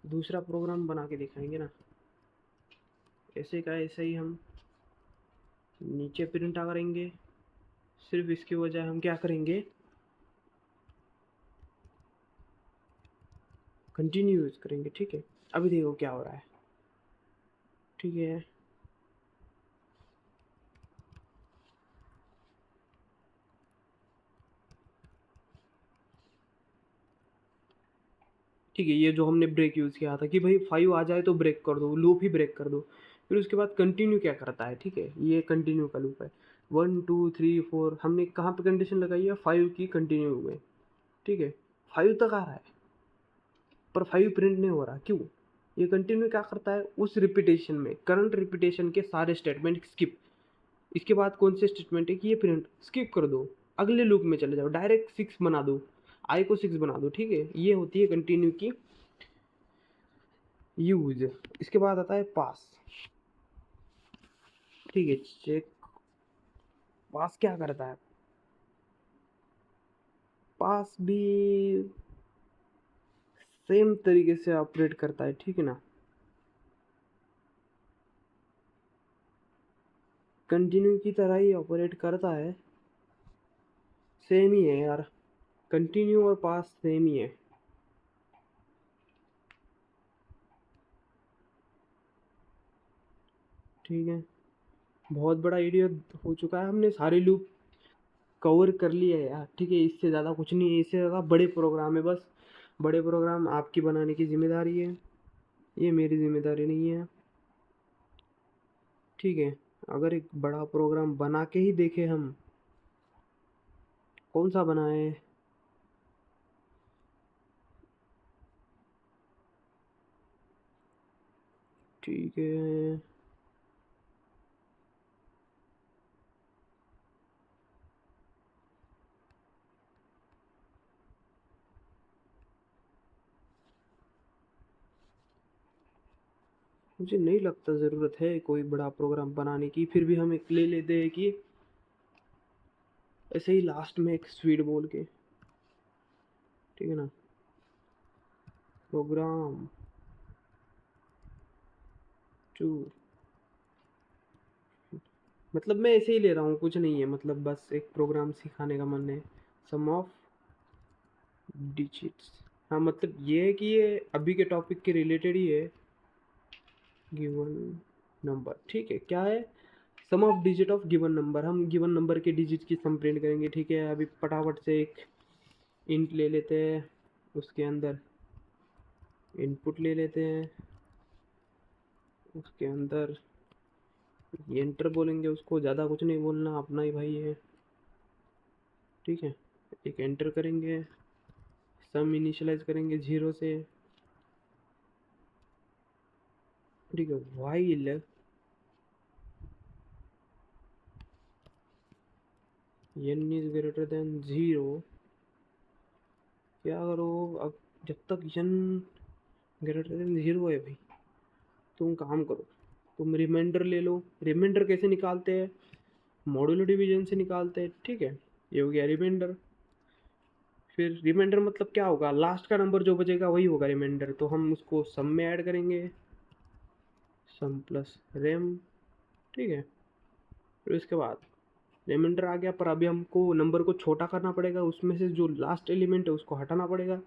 दूसरा प्रोग्राम बना के दिखाएंगे ना, ऐसे का ऐसे ही हम नीचे प्रिंट करेंगे। सिर्फ इसकी वजह हम क्या करेंगे, कंटिन्यू यूज करेंगे। ठीक है, अभी देखो क्या हो रहा है। ठीक है, ठीक है, ये जो हमने ब्रेक यूज़ किया था कि भाई 5 आ जाए तो ब्रेक कर दो, लूप ही ब्रेक कर दो। फिर उसके बाद कंटिन्यू क्या करता है, ठीक है, ये कंटिन्यू का लूप है। 1 2 3 4 हमने कहाँ पे कंडीशन लगाई है, 5 की कंटिन्यू में। ठीक है, 5 तक आ रहा है पर 5 प्रिंट नहीं हो रहा, क्यों? ये कंटिन्यू क्या करता है, उस रिपीटेशन में करंट रिपीटेशन के सारे स्टेटमेंट स्किप। इसके बाद कौन से स्टेटमेंट है कि ये प्रिंट स्किप कर दो, अगले लूप में चले जाओ, डायरेक्ट 6 बना दो, आई को 6 बना दो। ठीक है, ये होती है कंटिन्यू की यूज। इसके बाद आता है पास। ठीक है, चेक पास क्या करता है, पास भी सेम तरीके से ऑपरेट करता है। ठीक है ना, कंटिन्यू की तरह ही ऑपरेट करता है, सेम ही है यार, कंटिन्यू और पास सेम ही है। ठीक है, बहुत बड़ा वीडियो हो चुका है, हमने सारे लूप कवर कर लिया है यार। ठीक है, इससे ज़्यादा कुछ नहीं है, इससे ज़्यादा बड़े प्रोग्राम है, बस बड़े प्रोग्राम आपकी बनाने की जिम्मेदारी है, ये मेरी जिम्मेदारी नहीं है। ठीक है, अगर एक बड़ा प्रोग्राम बना के ही देखे हम, कौन सा बनाए, ठीक है, मुझे नहीं लगता ज़रूरत है कोई बड़ा प्रोग्राम बनाने की। फिर भी हम एक ले लेते हैं कि ऐसे ही लास्ट में एक स्वीट बोल के, ठीक है ना, प्रोग्राम टू, मतलब मैं ऐसे ही ले रहा हूँ, कुछ नहीं है, मतलब बस एक प्रोग्राम सिखाने का मन है। सम ऑफ डिजिट्स, हाँ मतलब ये है कि ये अभी के टॉपिक के रिलेटेड ही है। गिवन नंबर, ठीक है, क्या है, sum of digit of given number, हम गिवन नंबर के डिजिट की सम प्रिंट करेंगे। ठीक है, अभी फटाफट से एक इंट ले लेते हैं, उसके अंदर इनपुट ले लेते हैं, उसके अंदर एंटर बोलेंगे, उसको ज़्यादा कुछ नहीं बोलना, अपना ही भाई है। ठीक है, एक एंटर करेंगे, सम इनिशियलाइज करेंगे 0 से। ठीक है, while n is greater then 0, क्या करो, अब जब तक n ग्रेटर देन 0 है भाई, तुम काम करो, तुम रिमाइंडर ले लो। रिमाइंडर कैसे निकालते हैं, मॉड्यूलो डिवीजन से निकालते हैं। ठीक है, ये हो गया रिमाइंडर। फिर रिमाइंडर मतलब क्या होगा, लास्ट का नंबर जो बचेगा वही होगा रिमाइंडर, तो हम उसको सम में ऐड करेंगे, सम प्लस रेम। ठीक है, फिर उसके बाद रिमाइंडर आ गया, पर अभी हमको नंबर को छोटा करना पड़ेगा, उसमें से जो लास्ट एलिमेंट है उसको हटाना पड़ेगा।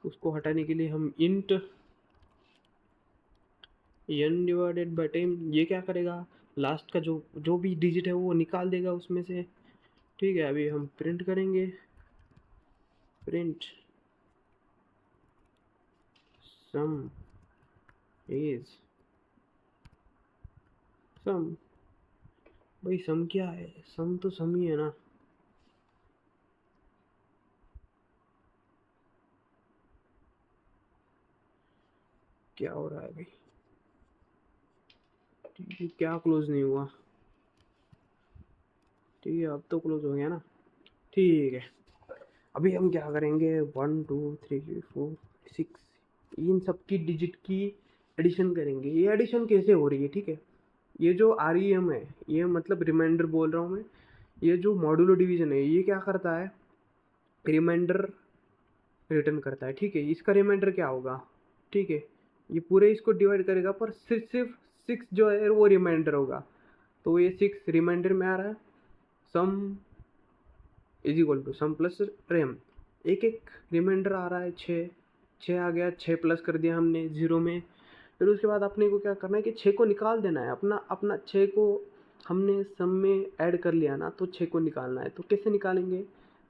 उसको हटाने के लिए हम इंट n डिवाइडेड बाई 10, ये क्या करेगा, लास्ट का जो जो भी डिजिट है वो निकाल देगा उसमें से। ठीक है, अभी हम प्रिंट करेंगे, प्रिंट सम एज सम, भाई सम क्या है, सम तो सम ही है ना। क्या हो रहा है भाई, ठीक है, क्या क्लोज नहीं हुआ, ठीक है अब तो क्लोज हो गया ना, ठीक है। अभी हम क्या करेंगे, 1 2 3 4 6, इन सब की डिजिट की एडिशन करेंगे। ये एडिशन कैसे हो रही है, ठीक है, ये जो REM है, ये मतलब रिमाइंडर बोल रहा हूँ मैं, ये जो मॉड्यूलो डिवीजन है ये क्या करता है, रिमाइंडर रिटर्न करता है, ठीक है। इसका रिमाइंडर क्या होगा, ठीक है, ये पूरे इसको डिवाइड करेगा पर सिर्फ 6 जो है वो रिमाइंडर होगा। तो ये 6 रिमाइंडर में आ रहा है, sum is equal to sum plus rem, एक एक रिमाइंडर आ रहा है, 6 आ गया, 6 प्लस कर दिया हमने 0 में। फिर उसके बाद अपने को क्या करना है कि 6 को निकाल देना है, अपना अपना 6 को हमने सम में ऐड कर लिया ना, तो 6 को निकालना है। तो कैसे निकालेंगे,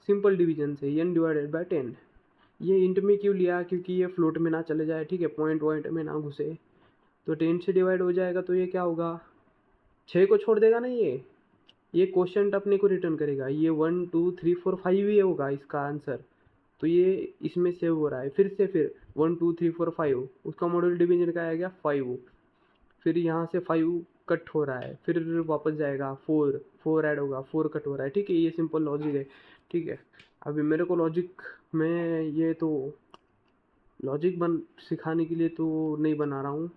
सिंपल डिवीजन से, n डिवाइडेड बाई 10। ये इंट में क्यों लिया, क्योंकि ये फ्लोट में ना चले जाए, ठीक है, पॉइंट में ना घुसे। तो 10 से डिवाइड हो जाएगा तो ये क्या होगा, 6 को छोड़ देगा ना, ये क्वेश्चन अपने को रिटर्न करेगा, ये 1 2 3 4 5 ही होगा इसका आंसर। तो ये इसमें सेव हो रहा है, फिर 1 2 3 4 5, उसका मॉड्यूल डिवीजन का आ गया 5, फिर यहाँ से 5 कट हो रहा है, फिर वापस जाएगा 4 ऐड होगा, 4 कट हो रहा है, ठीक है। ये सिंपल लॉजिक है, ठीक है। अभी मेरे को लॉजिक में ये तो लॉजिक बन सिखाने के लिए तो नहीं बना रहा हूँ,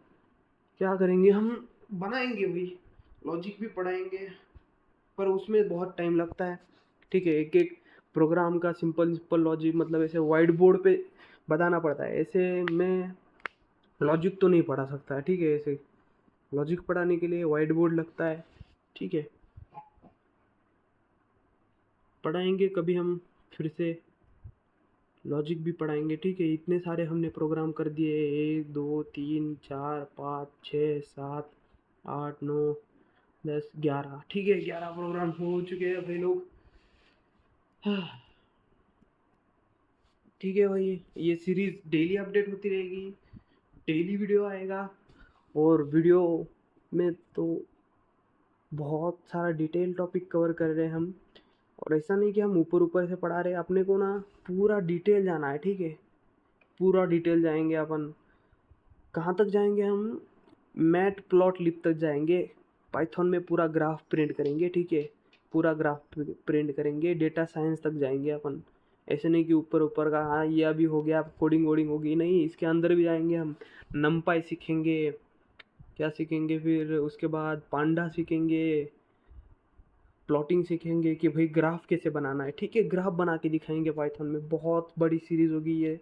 क्या करेंगे हम, बनाएंगे भाई, लॉजिक भी पढ़ाएंगे, पर उसमें बहुत टाइम लगता है, ठीक है। एक एक प्रोग्राम का सिंपल लॉजिक मतलब ऐसे वाइट बोर्ड पे बताना पड़ता है, ऐसे मैं लॉजिक तो नहीं पढ़ा सकता, ठीक है। ऐसे लॉजिक पढ़ाने के लिए वाइट बोर्ड लगता है, ठीक है। पढ़ाएंगे कभी हम फिर से, लॉजिक भी पढ़ाएंगे, ठीक है। इतने सारे हमने प्रोग्राम कर दिए, 1 2 3 4 5 6 7 8 9 10 11, ठीक है, 11 प्रोग्राम हो चुके हैं भाई लोग। ठीक है भाई, ये सीरीज़ डेली अपडेट होती रहेगी, डेली वीडियो आएगा, और वीडियो में तो बहुत सारा डिटेल टॉपिक कवर कर रहे हैं हम। और ऐसा नहीं कि हम ऊपर ऊपर से पढ़ा रहे, अपने को ना पूरा डिटेल जाना है, ठीक है, पूरा डिटेल जाएंगे अपन। कहाँ तक जाएंगे हम, मैट प्लॉट लिप तक जाएंगे, पाइथन में पूरा ग्राफ प्रिंट करेंगे, ठीक है, पूरा ग्राफ प्रिंट करेंगे, डेटा साइंस तक जाएंगे अपन। ऐसे नहीं कि ऊपर ऊपर का, हाँ ये अभी हो गया, कोडिंग वोडिंग होगी, नहीं, इसके अंदर भी जाएंगे हम। नमपाई सीखेंगे, क्या सीखेंगे, फिर उसके बाद पांडा सीखेंगे, प्लॉटिंग सीखेंगे कि भाई ग्राफ कैसे बनाना है, ठीक है, ग्राफ बना के दिखाएंगे पाइथन में। बहुत बड़ी सीरीज होगी ये,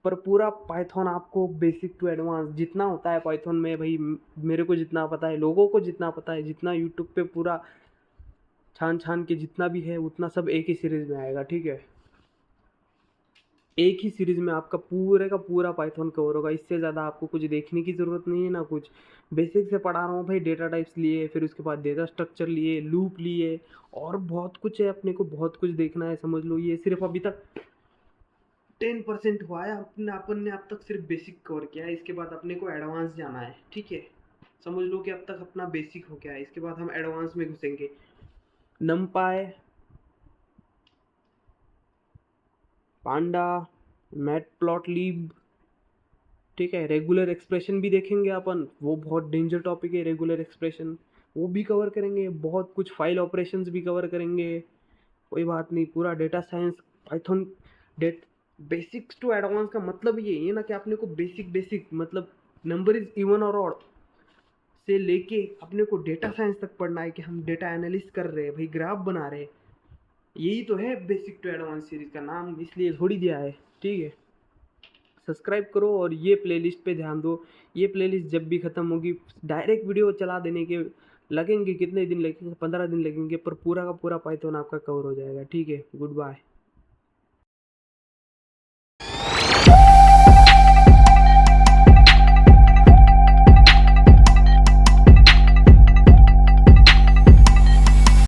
पर पूरा पाइथन आपको बेसिक टू एडवांस जितना होता है पाइथन में भाई, मेरे को जितना पता है, लोगों को जितना पता है, जितना यूट्यूब पे पूरा छान छान के जितना भी है, उतना सब एक ही सीरीज में आएगा, ठीक है। एक ही सीरीज में आपका पूरे का पूरा पाइथन कवर होगा, इससे ज़्यादा आपको कुछ देखने की ज़रूरत नहीं है ना कुछ। बेसिक से पढ़ा रहा हूँ भाई, डेटा टाइप्स लिए, फिर उसके बाद डेटा स्ट्रक्चर लिए, लूप लिए, और बहुत कुछ है, अपने को बहुत कुछ देखना है, समझ लो। ये सिर्फ अभी तक 10% हुआ है, अपन ने अब तक सिर्फ बेसिक कवर किया है, इसके बाद अपने को एडवांस जाना है, ठीक है। समझ लो कि अब तक अपना बेसिक हो गया है, इसके बाद हम एडवांस में घुसेंगे। नमपाई, पांडा, मैटप्लॉटलिब, ठीक है, रेगुलर एक्सप्रेशन भी देखेंगे अपन, वो बहुत डेंजर टॉपिक है रेगुलर एक्सप्रेशन, वो भी कवर करेंगे। बहुत कुछ फाइल ऑपरेशंस भी कवर करेंगे, कोई बात नहीं। पूरा डेटा साइंस, पाइथन, डेट बेसिक्स टू एडवांस का मतलब ये है ना कि आपने को बेसिक मतलब नंबर इज इवन और ऑड से लेके अपने को डेटा साइंस तक पढ़ना है, कि हम डेटा एनालिसिस कर रहे हैं भाई, ग्राफ बना रहे हैं। यही तो है बेसिक टू एडवांस सीरीज का नाम, इसलिए थोड़ी दिया है, ठीक है। सब्सक्राइब करो और ये प्लेलिस्ट पे ध्यान दो। ये प्लेलिस्ट जब भी ख़त्म होगी, डायरेक्ट वीडियो चला देने के लगेंगे, कितने दिन लगेंगे, 15 दिन लगेंगे, पर पूरा का पूरा पाइथन आपका कवर हो जाएगा, ठीक है। Good bye.